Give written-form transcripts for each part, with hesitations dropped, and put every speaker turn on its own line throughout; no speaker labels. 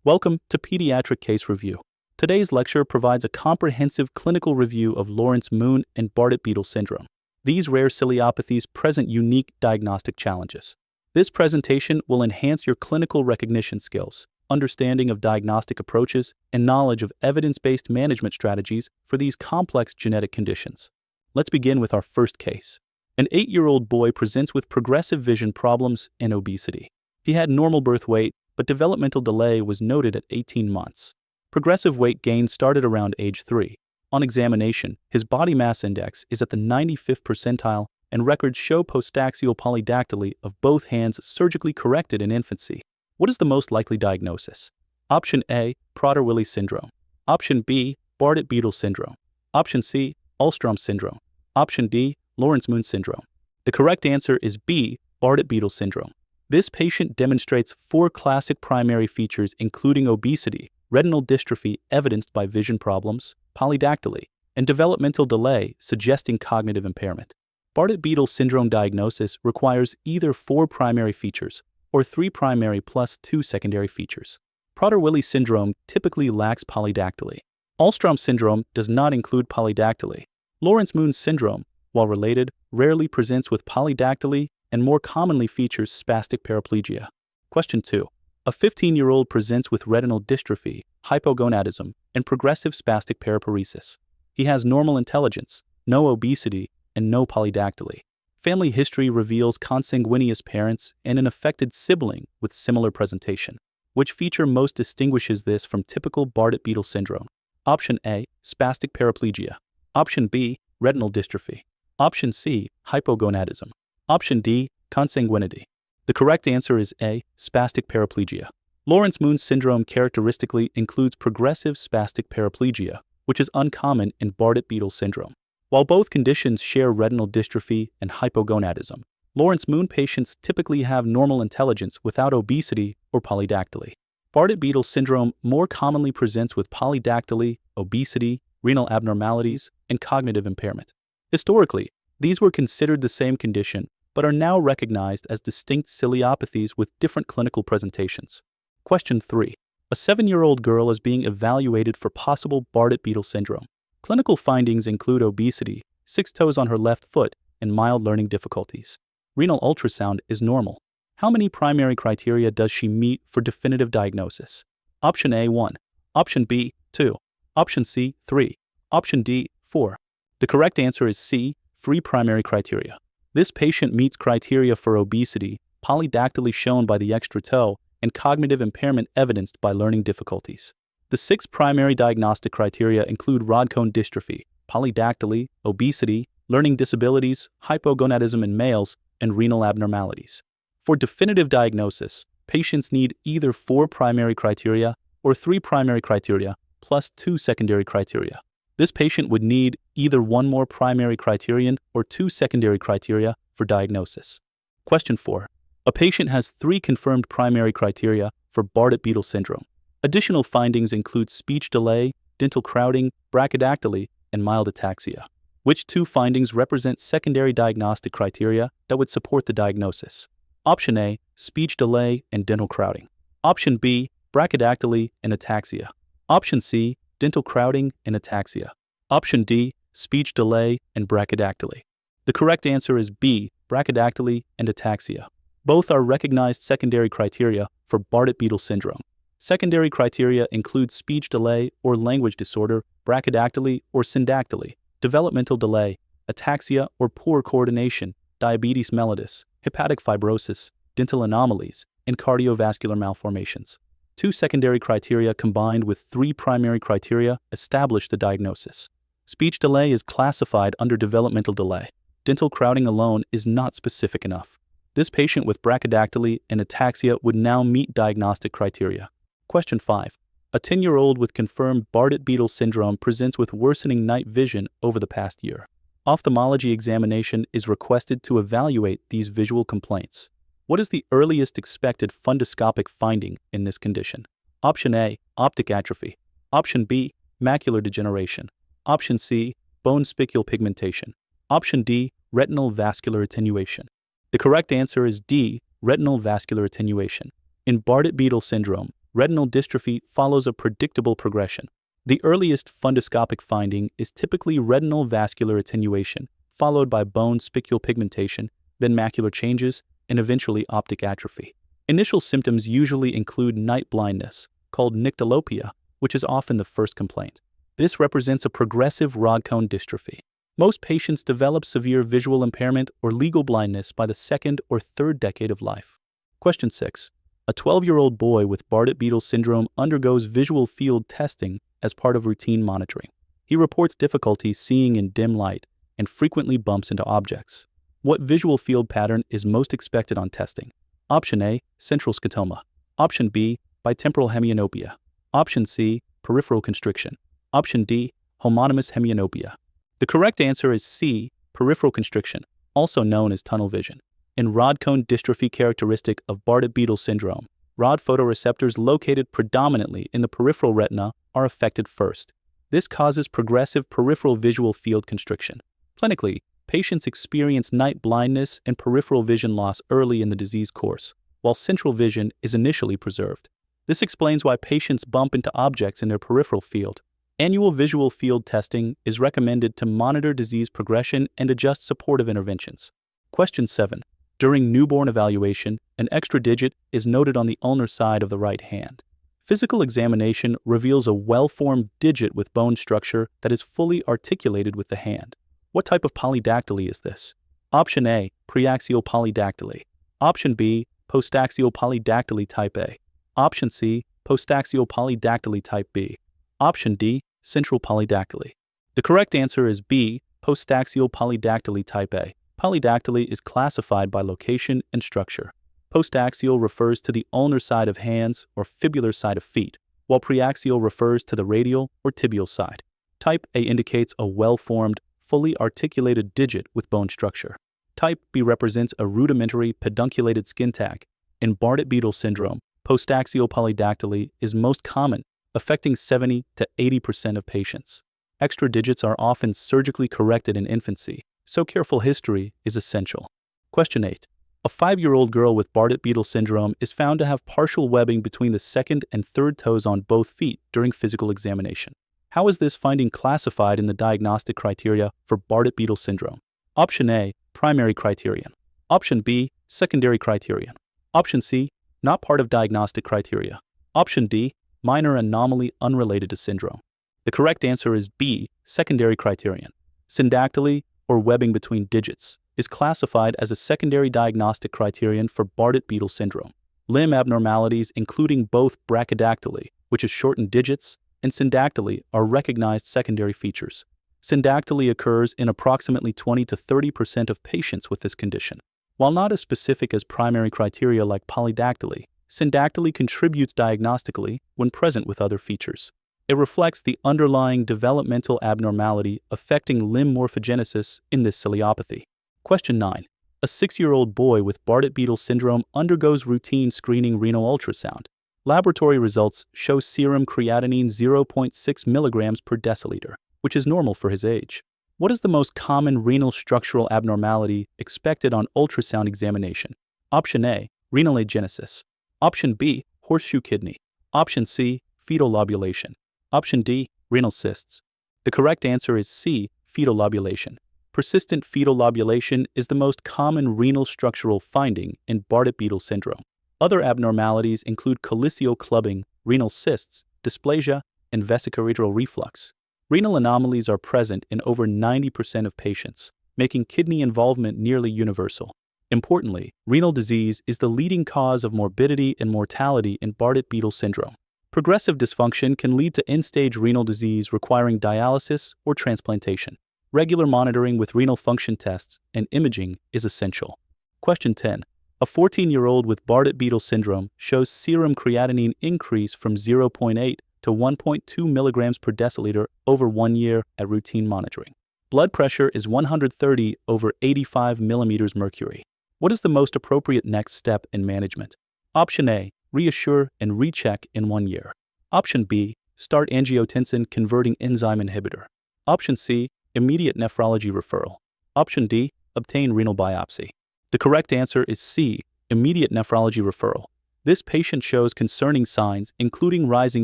Welcome to Pediatric Case Review. Today's lecture provides a comprehensive clinical review of Laurence-Moon and Bardet-Biedl syndrome. These rare ciliopathies present unique diagnostic challenges. This presentation will enhance your clinical recognition skills, understanding of diagnostic approaches, and knowledge of evidence-based management strategies for these complex genetic conditions. Let's begin with our first case. An 8-year-old boy presents with progressive vision problems and obesity. He had normal birth weight, but developmental delay was noted at 18 months. Progressive weight gain started around age 3. On examination, his body mass index is at the 95th percentile, and records show postaxial polydactyly of both hands surgically corrected in infancy. What is the most likely diagnosis? Option A, Prader-Willi syndrome. Option B, Bardet-Biedl syndrome. Option C, Ulstrom syndrome. Option D, Laurence-Moon syndrome. The correct answer is B, Bardet-Biedl syndrome. This patient demonstrates 4 classic primary features including obesity, retinal dystrophy evidenced by vision problems, polydactyly, and developmental delay suggesting cognitive impairment. Bardet-Biedl syndrome diagnosis requires either 4 primary features or 3 primary plus 2 secondary features. Prader-Willi syndrome typically lacks polydactyly. Ulstrom syndrome does not include polydactyly. Laurence-Moon syndrome, while related, rarely presents with polydactyly and more commonly features spastic paraplegia. Question 2. A 15-year-old presents with retinal dystrophy, hypogonadism, and progressive spastic paraparesis. He has normal intelligence, no obesity, and no polydactyly. Family history reveals consanguineous parents and an affected sibling with similar presentation. Which feature most distinguishes this from typical Bardet-Biedl syndrome? Option A, spastic paraplegia. Option B, retinal dystrophy. Option C, hypogonadism. Option D, consanguinity. The correct answer is A, spastic paraplegia. Laurence-Moon syndrome characteristically includes progressive spastic paraplegia, which is uncommon in Bardet-Biedl syndrome. While both conditions share retinal dystrophy and hypogonadism, Laurence-Moon patients typically have normal intelligence without obesity or polydactyly. Bardet-Biedl syndrome more commonly presents with polydactyly, obesity, renal abnormalities, and cognitive impairment. Historically, these were considered the same condition, but are now recognized as distinct ciliopathies with different clinical presentations. Question 3. A 7-year-old girl is being evaluated for possible Bardet-Biedl syndrome. Clinical findings include obesity, 6 toes on her left foot, and mild learning difficulties. Renal ultrasound is normal. How many primary criteria does she meet for definitive diagnosis? Option A, 1. Option B, 2. Option C, 3. Option D, 4. The correct answer is C, 3 primary criteria. This patient meets criteria for obesity, polydactyly shown by the extra toe, and cognitive impairment evidenced by learning difficulties. The 6 primary diagnostic criteria include rod cone dystrophy, polydactyly, obesity, learning disabilities, hypogonadism in males, and renal abnormalities. For definitive diagnosis, patients need either 4 primary criteria or 3 primary criteria plus 2 secondary criteria. This patient would need either 1 more primary criterion or 2 secondary criteria for diagnosis. Question 4. A patient has 3 confirmed primary criteria for Bardet-Biedl syndrome. Additional findings include speech delay, dental crowding, brachydactyly, and mild ataxia. Which 2 findings represent secondary diagnostic criteria that would support the diagnosis? Option A, speech delay and dental crowding. Option B, brachydactyly and ataxia. Option C, dental crowding and ataxia. Option D, speech delay and brachydactyly. The correct answer is B, brachydactyly and ataxia. Both are recognized secondary criteria for Bardet-Biedl syndrome. Secondary criteria include speech delay or language disorder, brachydactyly or syndactyly, developmental delay, ataxia or poor coordination, diabetes mellitus, hepatic fibrosis, dental anomalies, and cardiovascular malformations. 2 secondary criteria combined with 3 primary criteria establish the diagnosis. Speech delay is classified under developmental delay. Dental crowding alone is not specific enough. This patient with brachydactyly and ataxia would now meet diagnostic criteria. Question 5. A 10-year-old with confirmed Bardet-Biedl syndrome presents with worsening night vision over the past year. Ophthalmology examination is requested to evaluate these visual complaints. What is the earliest expected fundoscopic finding in this condition? Option A, optic atrophy. Option B, macular degeneration. Option C, bone spicule pigmentation. Option D, retinal vascular attenuation. The correct answer is D, retinal vascular attenuation. In Bardet-Biedl syndrome, retinal dystrophy follows a predictable progression. The earliest fundoscopic finding is typically retinal vascular attenuation, followed by bone spicule pigmentation, then macular changes, and eventually optic atrophy. Initial symptoms usually include night blindness, called nyctalopia, which is often the first complaint. This represents a progressive rod cone dystrophy. Most patients develop severe visual impairment or legal blindness by the second or third decade of life. Question 6. A 12-year-old boy with Bardet-Biedl syndrome undergoes visual field testing as part of routine monitoring. He reports difficulty seeing in dim light and frequently bumps into objects. What visual field pattern is most expected on testing? Option A, central scotoma. Option B, bitemporal hemianopia. Option C, peripheral constriction. Option D, homonymous hemianopia. The correct answer is C, peripheral constriction, also known as tunnel vision. In rod cone dystrophy characteristic of Bardet-Biedl syndrome, rod photoreceptors located predominantly in the peripheral retina are affected first. This causes progressive peripheral visual field constriction. Clinically, patients experience night blindness and peripheral vision loss early in the disease course, while central vision is initially preserved. This explains why patients bump into objects in their peripheral field. Annual visual field testing is recommended to monitor disease progression and adjust supportive interventions. Question 7. During newborn evaluation, an extra digit is noted on the ulnar side of the right hand. Physical examination reveals a well-formed digit with bone structure that is fully articulated with the hand. What type of polydactyly is this? Option A, preaxial polydactyly. Option B, postaxial polydactyly type A. Option C, postaxial polydactyly type B. Option D, central polydactyly. The correct answer is B, postaxial polydactyly type A. Polydactyly is classified by location and structure. Postaxial refers to the ulnar side of hands or fibular side of feet, while preaxial refers to the radial or tibial side. Type A indicates a well-formed, fully articulated digit with bone structure. Type B represents a rudimentary pedunculated skin tag. In Bardet-Biedl syndrome, postaxial polydactyly is most common, affecting 70 to 80% of patients. Extra digits are often surgically corrected in infancy, so careful history is essential. Question 8. A 5-year-old girl with Bardet-Biedl syndrome is found to have partial webbing between the second and third toes on both feet during physical examination. How is this finding classified in the diagnostic criteria for Bardet-Biedl syndrome? Option A, primary criterion. Option B, secondary criterion. Option C, not part of diagnostic criteria. Option D, minor anomaly unrelated to syndrome. The correct answer is B, secondary criterion. Syndactyly, or webbing between digits, is classified as a secondary diagnostic criterion for Bardet-Biedl syndrome. Limb abnormalities including both brachydactyly, which is shortened digits, and syndactyly are recognized secondary features. Syndactyly occurs in approximately 20 to 30% of patients with this condition. While not as specific as primary criteria like polydactyly, syndactyly contributes diagnostically when present with other features. It reflects the underlying developmental abnormality affecting limb morphogenesis in this ciliopathy. Question 9. A 6-year-old boy with Bardet-Biedl syndrome undergoes routine screening renal ultrasound. Laboratory results show serum creatinine 0.6 milligrams per deciliter, which is normal for his age. What is the most common renal structural abnormality expected on ultrasound examination? Option A, renal agenesis. Option B, horseshoe kidney. Option C, fetal lobulation. Option D, renal cysts. The correct answer is C, fetal lobulation. Persistent fetal lobulation is the most common renal structural finding in Bardet-Biedl syndrome. Other abnormalities include coliceo clubbing, renal cysts, dysplasia, and vesicoureteral reflux. Renal anomalies are present in over 90% of patients, making kidney involvement nearly universal. Importantly, renal disease is the leading cause of morbidity and mortality in Bardet-Biedl syndrome. Progressive dysfunction can lead to end-stage renal disease requiring dialysis or transplantation. Regular monitoring with renal function tests and imaging is essential. Question 10. A 14-year-old with Bardet-Biedl syndrome shows serum creatinine increase from 0.8 to 1.2 milligrams per deciliter over 1 year at routine monitoring. Blood pressure is 130 over 85 millimeters mercury. What is the most appropriate next step in management? Option A, reassure and recheck in 1 year. Option B, start angiotensin-converting enzyme inhibitor. Option C, immediate nephrology referral. Option D, obtain renal biopsy. The correct answer is C, immediate nephrology referral. This patient shows concerning signs, including rising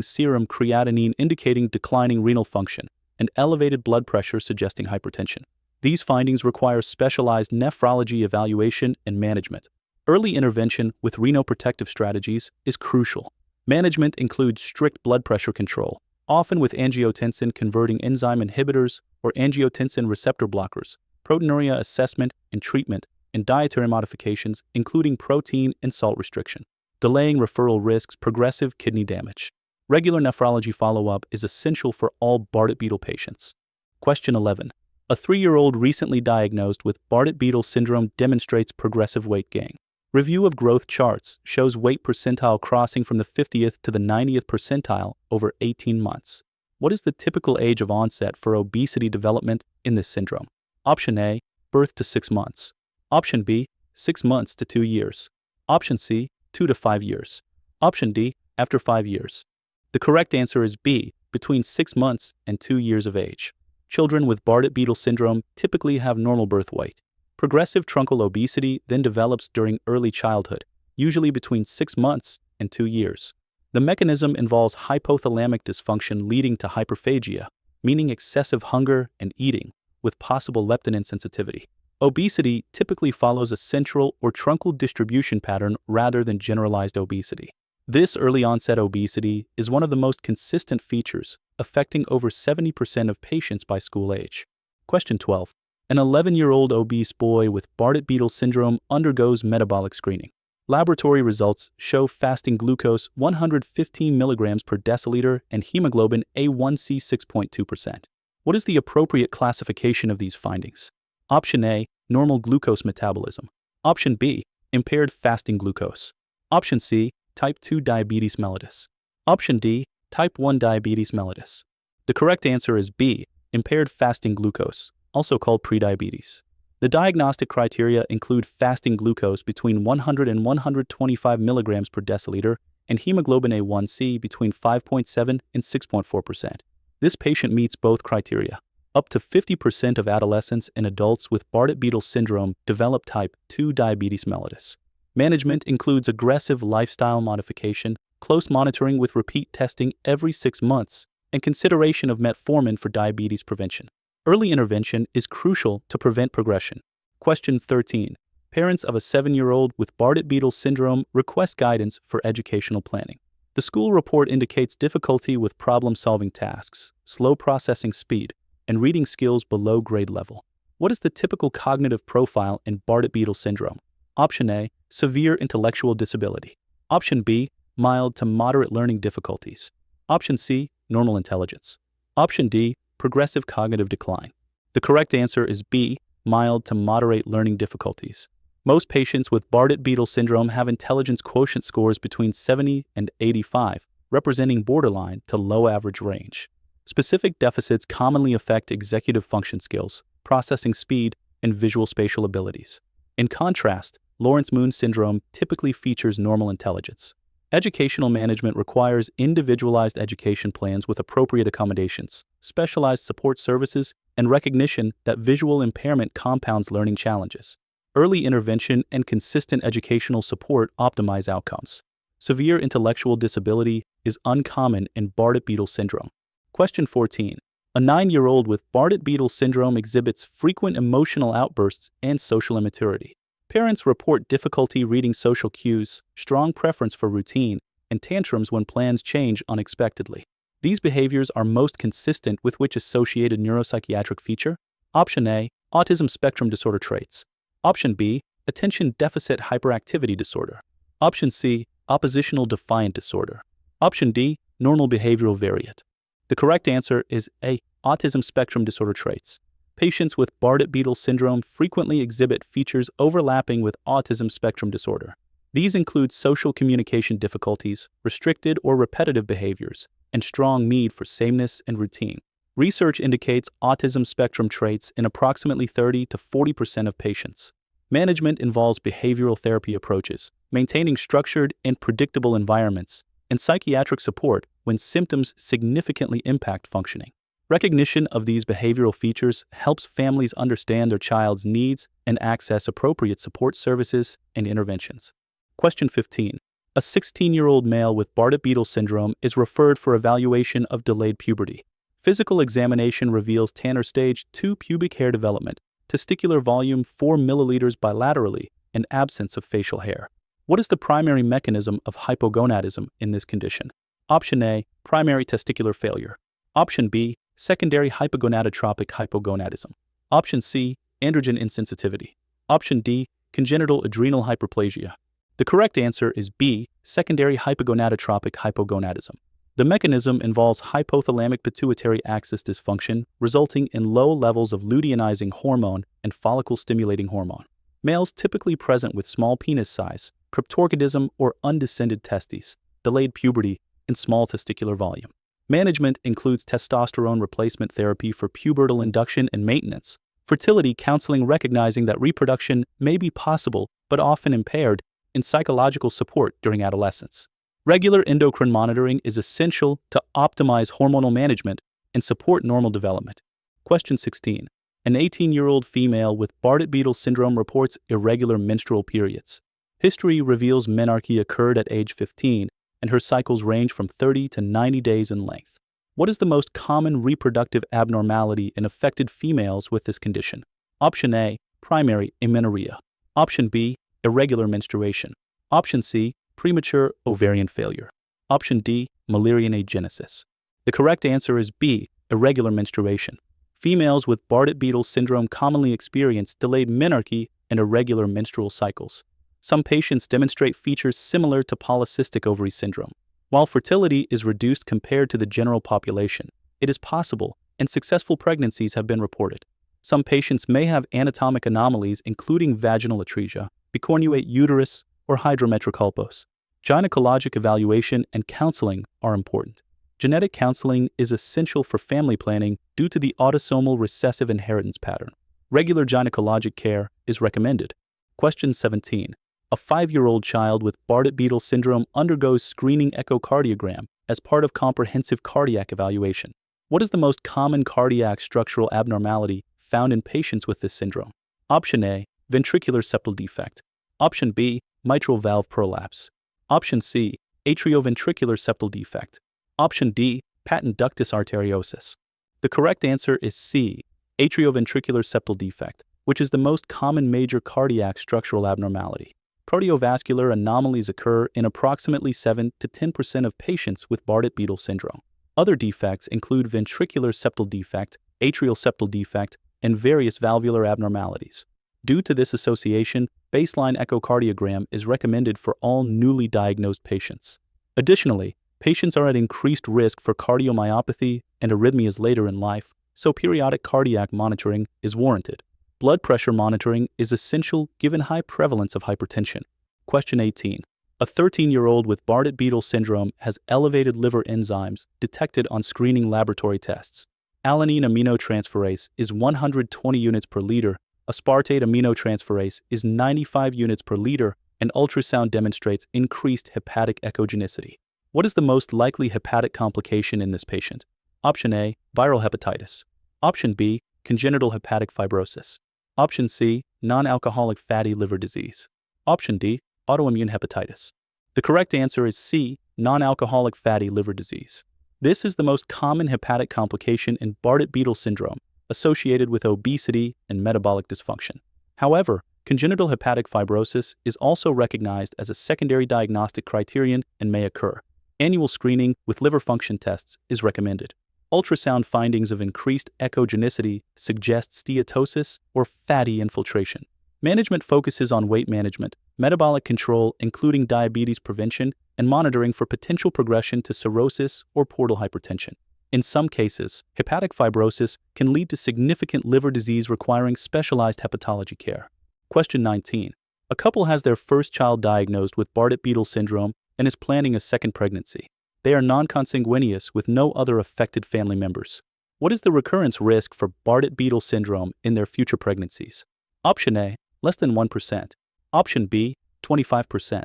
serum creatinine indicating declining renal function, and elevated blood pressure suggesting hypertension. These findings require specialized nephrology evaluation and management. Early intervention with renoprotective strategies is crucial. Management includes strict blood pressure control, often with angiotensin-converting enzyme inhibitors or angiotensin receptor blockers, proteinuria assessment and treatment, and dietary modifications, including protein and salt restriction. Delaying referral risks progressive kidney damage. Regular nephrology follow-up is essential for all Bardet-Biedl patients. Question 11. A 3-year-old recently diagnosed with Bardet-Biedl syndrome demonstrates progressive weight gain. Review of growth charts shows weight percentile crossing from the 50th to the 90th percentile over 18 months. What is the typical age of onset for obesity development in this syndrome? Option A, birth to 6 months. Option B, 6 months to 2 years. Option C, 2 to 5 years. Option D, after 5 years. The correct answer is B, between 6 months and 2 years of age. Children with Bardet-Biedl syndrome typically have normal birth weight. Progressive truncal obesity then develops during early childhood, usually between 6 months and 2 years. The mechanism involves hypothalamic dysfunction leading to hyperphagia, meaning excessive hunger and eating, with possible leptin insensitivity. Obesity typically follows a central or truncal distribution pattern rather than generalized obesity. This early-onset obesity is one of the most consistent features, affecting over 70% of patients by school age. Question 12. An 11-year-old obese boy with Bardet-Biedl syndrome undergoes metabolic screening. Laboratory results show fasting glucose 115 mg per deciliter and hemoglobin A1C 6.2%. What is the appropriate classification of these findings? Option A, normal glucose metabolism. Option B, impaired fasting glucose. Option C, type 2 diabetes mellitus. Option D, type 1 diabetes mellitus. The correct answer is B, impaired fasting glucose, also called prediabetes. The diagnostic criteria include fasting glucose between 100 and 125 mg per deciliter and hemoglobin A1C between 5.7 and 6.4%. This patient meets both criteria. Up to 50% of adolescents and adults with Bardet-Biedl syndrome develop type 2 diabetes mellitus. Management includes aggressive lifestyle modification, close monitoring with repeat testing every 6 months, and consideration of metformin for diabetes prevention. Early intervention is crucial to prevent progression. Question 13. Parents of a 7-year-old with Bardet-Biedl syndrome request guidance for educational planning. The school report indicates difficulty with problem-solving tasks, slow processing speed, and reading skills below grade level. What is the typical cognitive profile in Bardet-Biedl syndrome? Option A, severe intellectual disability. Option B, mild to moderate learning difficulties. Option C, normal intelligence. Option D, progressive cognitive decline. The correct answer is B, mild to moderate learning difficulties. Most patients with Bardet-Biedl syndrome have intelligence quotient scores between 70 and 85, representing borderline to low average range. Specific deficits commonly affect executive function skills, processing speed, and visual spatial abilities. In contrast, Laurence-Moon syndrome typically features normal intelligence. Educational management requires individualized education plans with appropriate accommodations, specialized support services, and recognition that visual impairment compounds learning challenges. Early intervention and consistent educational support optimize outcomes. Severe intellectual disability is uncommon in Bardet-Biedl syndrome. Question 14. A 9-year-old with Bardet-Biedl syndrome exhibits frequent emotional outbursts and social immaturity. Parents report difficulty reading social cues, strong preference for routine, and tantrums when plans change unexpectedly. These behaviors are most consistent with which associated neuropsychiatric feature? Option A, autism spectrum disorder traits. Option B, attention deficit hyperactivity disorder. Option C, oppositional defiant disorder. Option D, normal behavioral variant. The correct answer is A, autism spectrum disorder traits. Patients with Bardet-Biedl syndrome frequently exhibit features overlapping with autism spectrum disorder. These include social communication difficulties, restricted or repetitive behaviors, and strong need for sameness and routine. Research indicates autism spectrum traits in approximately 30 to 40% of patients. Management involves behavioral therapy approaches, maintaining structured and predictable environments, and psychiatric support when symptoms significantly impact functioning. Recognition of these behavioral features helps families understand their child's needs and access appropriate support services and interventions. Question 15. A 16-year-old male with Bardet-Biedl syndrome is referred for evaluation of delayed puberty. Physical examination reveals Tanner stage 2 pubic hair development, testicular volume 4 milliliters bilaterally, and absence of facial hair. What is the primary mechanism of hypogonadism in this condition? Option A, primary testicular failure. Option B, secondary hypogonadotropic hypogonadism. Option C, androgen insensitivity. Option D, congenital adrenal hyperplasia. The correct answer is B, secondary hypogonadotropic hypogonadism. The mechanism involves hypothalamic pituitary axis dysfunction, resulting in low levels of luteinizing hormone and follicle-stimulating hormone. Males typically present with small penis size, cryptorchidism or undescended testes, delayed puberty, and small testicular volume. Management includes testosterone replacement therapy for pubertal induction and maintenance, fertility counseling recognizing that reproduction may be possible but often impaired, and psychological support during adolescence. Regular endocrine monitoring is essential to optimize hormonal management and support normal development. Question 16. An 18-year-old female with Bardet-Biedl syndrome reports irregular menstrual periods. History reveals menarche occurred at age 15, and her cycles range from 30 to 90 days in length. What is the most common reproductive abnormality in affected females with this condition? Option A, primary amenorrhea. Option B, irregular menstruation. Option C, premature ovarian failure. Option D, Müllerian agenesis. The correct answer is B, irregular menstruation. Females with Bardet-Biedl syndrome commonly experience delayed menarche and irregular menstrual cycles. Some patients demonstrate features similar to polycystic ovary syndrome. While fertility is reduced compared to the general population, it is possible, and successful pregnancies have been reported. Some patients may have anatomic anomalies including vaginal atresia, bicornuate uterus, or hydrometrocolpos. Gynecologic evaluation and counseling are important. Genetic counseling is essential for family planning due to the autosomal recessive inheritance pattern. Regular gynecologic care is recommended. Question 17. A 5-year-old child with Bardet-Biedl syndrome undergoes screening echocardiogram as part of comprehensive cardiac evaluation. What is the most common cardiac structural abnormality found in patients with this syndrome? Option A, ventricular septal defect. Option B, mitral valve prolapse. Option C, atrioventricular septal defect. Option D, patent ductus arteriosus. The correct answer is C, atrioventricular septal defect, which is the most common major cardiac structural abnormality. Cardiovascular anomalies occur in approximately 7 to 10% of patients with Bardet-Biedl syndrome. Other defects include ventricular septal defect, atrial septal defect, and various valvular abnormalities. Due to this association, baseline echocardiogram is recommended for all newly diagnosed patients. Additionally, patients are at increased risk for cardiomyopathy and arrhythmias later in life, so periodic cardiac monitoring is warranted. Blood pressure monitoring is essential given high prevalence of hypertension. Question 18. A 13-year-old with Bardet-Biedl syndrome has elevated liver enzymes detected on screening laboratory tests. Alanine aminotransferase is 120 units per liter, aspartate aminotransferase is 95 units per liter, and ultrasound demonstrates increased hepatic echogenicity. What is the most likely hepatic complication in this patient? Option A, viral hepatitis. Option B, congenital hepatic fibrosis. Option C, non-alcoholic fatty liver disease. Option D, autoimmune hepatitis. The correct answer is C, non-alcoholic fatty liver disease. This is the most common hepatic complication in Bardet-Biedl syndrome, associated with obesity and metabolic dysfunction. However, congenital hepatic fibrosis is also recognized as a secondary diagnostic criterion and may occur. Annual screening with liver function tests is recommended. Ultrasound findings of increased echogenicity suggest steatosis or fatty infiltration. Management focuses on weight management, metabolic control including diabetes prevention, and monitoring for potential progression to cirrhosis or portal hypertension. In some cases, hepatic fibrosis can lead to significant liver disease requiring specialized hepatology care. Question 19. A couple has their first child diagnosed with Bardet-Biedl syndrome and is planning a second pregnancy. They are non-consanguineous with no other affected family members. What is the recurrence risk for Bardet-Biedl syndrome in their future pregnancies? Option A, less than 1%. Option B, 25%.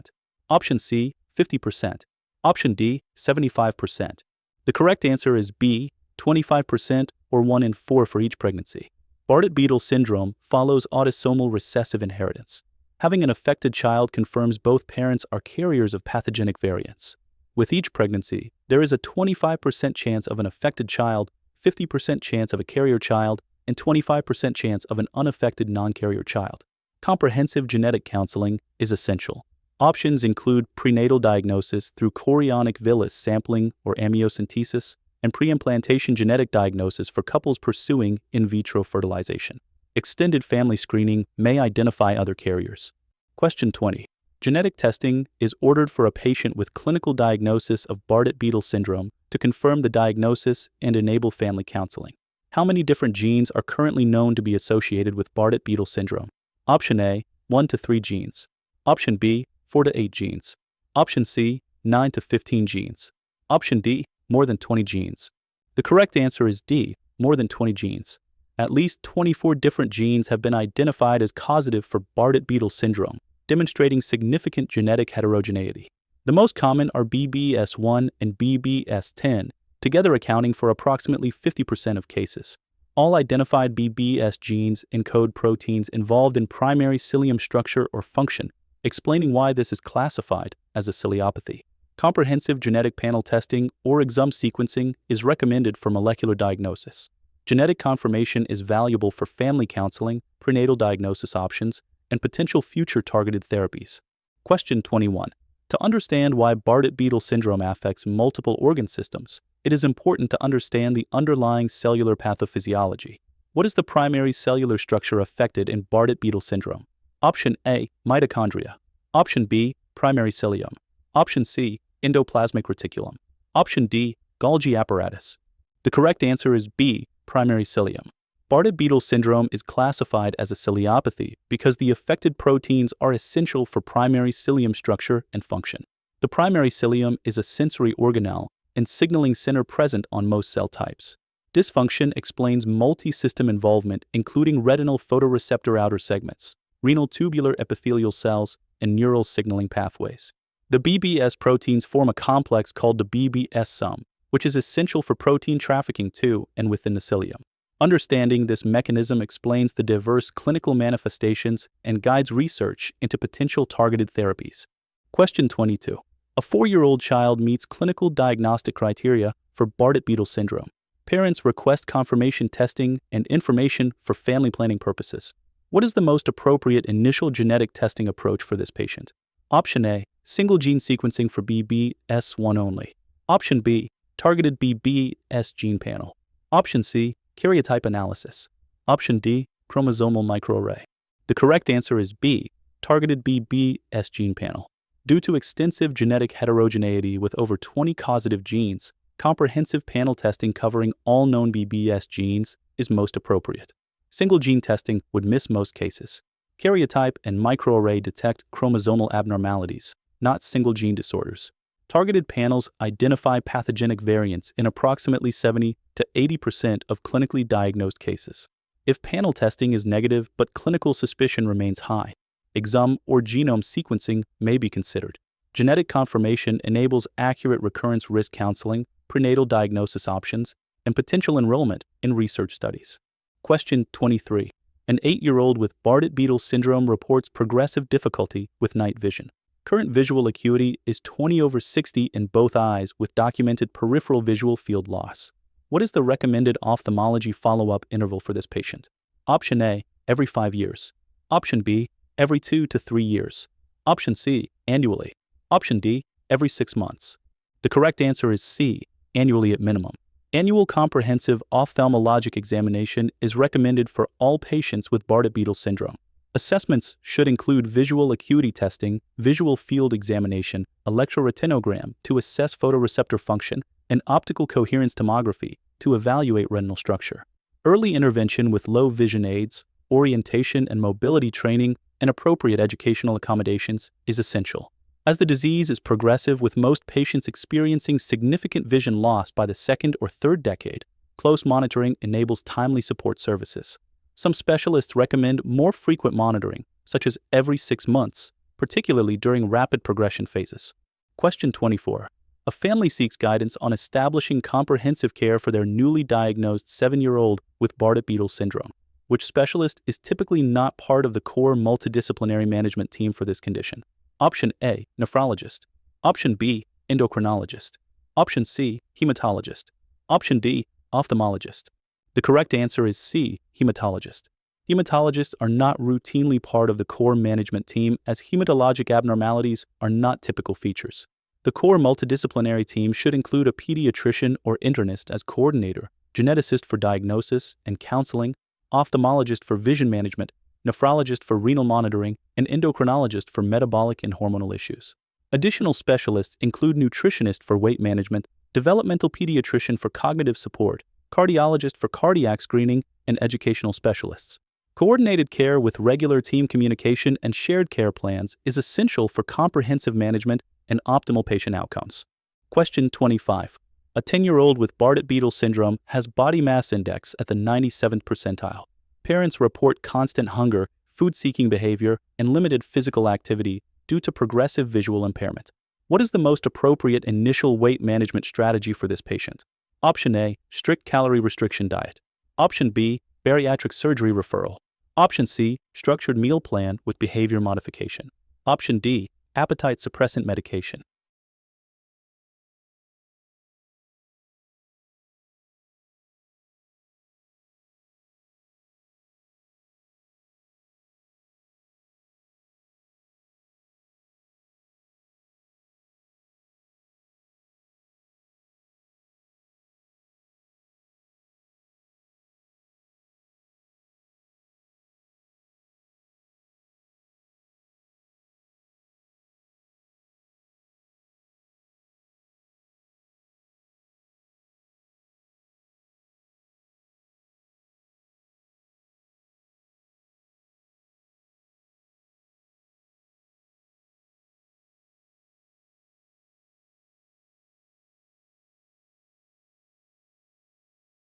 Option C, 50%. Option D, 75%. The correct answer is B, 25% or 1 in 4 for each pregnancy. Bardet-Biedl syndrome follows autosomal recessive inheritance. Having an affected child confirms both parents are carriers of pathogenic variants. With each pregnancy, there is a 25% chance of an affected child, 50% chance of a carrier child, and 25% chance of an unaffected non-carrier child. Comprehensive genetic counseling is essential. Options include prenatal diagnosis through chorionic villus sampling or amniocentesis, and preimplantation genetic diagnosis for couples pursuing in vitro fertilization. Extended family screening may identify other carriers. Question 20. Genetic testing is ordered for a patient with clinical diagnosis of Bardet-Biedl syndrome to confirm the diagnosis and enable family counseling. How many different genes are currently known to be associated with Bardet-Biedl syndrome? Option A, 1 to 3 genes. Option B, 4 to 8 genes. Option C, 9 to 15 genes. Option D, more than 20 genes. The correct answer is D, more than 20 genes. At least 24 different genes have been identified as causative for Bardet-Biedl syndrome, demonstrating significant genetic heterogeneity. The most common are BBS1 and BBS10, together accounting for approximately 50% of cases. All identified BBS genes encode proteins involved in primary cilium structure or function, explaining why this is classified as a ciliopathy. Comprehensive genetic panel testing or exome sequencing is recommended for molecular diagnosis. Genetic confirmation is valuable for family counseling, prenatal diagnosis options, and potential future targeted therapies. Question 21. To understand why Bardet-Biedl syndrome affects multiple organ systems, it is important to understand the underlying cellular pathophysiology. What is the primary cellular structure affected in Bardet-Biedl syndrome? Option A, mitochondria. Option B, primary cilium. Option C, endoplasmic reticulum. Option D, Golgi apparatus. The correct answer is B, primary cilium. Bardet-Biedl syndrome is classified as a ciliopathy because the affected proteins are essential for primary cilium structure and function. The primary cilium is a sensory organelle and signaling center present on most cell types. Dysfunction explains multi-system involvement, including retinal photoreceptor outer segments, renal tubular epithelial cells, and neural signaling pathways. The BBS proteins form a complex called the BBS sum, which is essential for protein trafficking to and within the cilium. Understanding this mechanism explains the diverse clinical manifestations and guides research into potential targeted therapies. Question 22. A 4-year-old child meets clinical diagnostic criteria for Bardet-Biedl syndrome. Parents request confirmation testing and information for family planning purposes. What is the most appropriate initial genetic testing approach for this patient? Option A, single gene sequencing for BBS1 only. Option B, targeted BBS gene panel. Option C, karyotype analysis. Option D, chromosomal microarray. The correct answer is B, targeted BBS gene panel. Due to extensive genetic heterogeneity with over 20 causative genes, comprehensive panel testing covering all known BBS genes is most appropriate. Single gene testing would miss most cases. Karyotype and microarray detect chromosomal abnormalities, not single gene disorders. Targeted panels identify pathogenic variants in approximately 70 to 80% of clinically diagnosed cases. If panel testing is negative but clinical suspicion remains high, exome or genome sequencing may be considered. Genetic confirmation enables accurate recurrence risk counseling, prenatal diagnosis options, and potential enrollment in research studies. Question 23. An 8-year-old with Bardet-Biedl syndrome reports progressive difficulty with night vision. Current visual acuity is 20/60 in both eyes with documented peripheral visual field loss. What is the recommended ophthalmology follow-up interval for this patient? Option A, every 5 years. Option B, every 2 to 3 years. Option C, annually. Option D, every 6 months. The correct answer is C, annually at minimum. Annual comprehensive ophthalmologic examination is recommended for all patients with Bardet-Biedl syndrome. Assessments should include visual acuity testing, visual field examination, electroretinogram to assess photoreceptor function, and optical coherence tomography to evaluate retinal structure. Early intervention with low vision aids, orientation and mobility training, and appropriate educational accommodations is essential. As the disease is progressive with most patients experiencing significant vision loss by the second or third decade, close monitoring enables timely support services. Some specialists recommend more frequent monitoring, such as every 6 months, particularly during rapid progression phases. Question 24. A family seeks guidance on establishing comprehensive care for their newly diagnosed 7-year-old with Bardet-Biedl syndrome. Which specialist is typically not part of the core multidisciplinary management team for this condition? Option A, nephrologist. Option B, endocrinologist. Option C, hematologist. Option D, ophthalmologist. The correct answer is C, hematologist. Hematologists are not routinely part of the core management team as hematologic abnormalities are not typical features. The core multidisciplinary team should include a pediatrician or internist as coordinator, geneticist for diagnosis and counseling, ophthalmologist for vision management, nephrologist for renal monitoring, and endocrinologist for metabolic and hormonal issues. Additional specialists include nutritionist for weight management, developmental pediatrician for cognitive support, cardiologist for cardiac screening, and educational specialists. Coordinated care with regular team communication and shared care plans is essential for comprehensive management and optimal patient outcomes. Question 25. A 10-year-old with Bardet-Biedl syndrome has body mass index at the 97th percentile. Parents report constant hunger, food-seeking behavior, and limited physical activity due to progressive visual impairment. What is the most appropriate initial weight management strategy for this patient? Option A, strict calorie restriction diet. Option B, bariatric surgery referral. Option C, structured meal plan with behavior modification. Option D, appetite suppressant medication.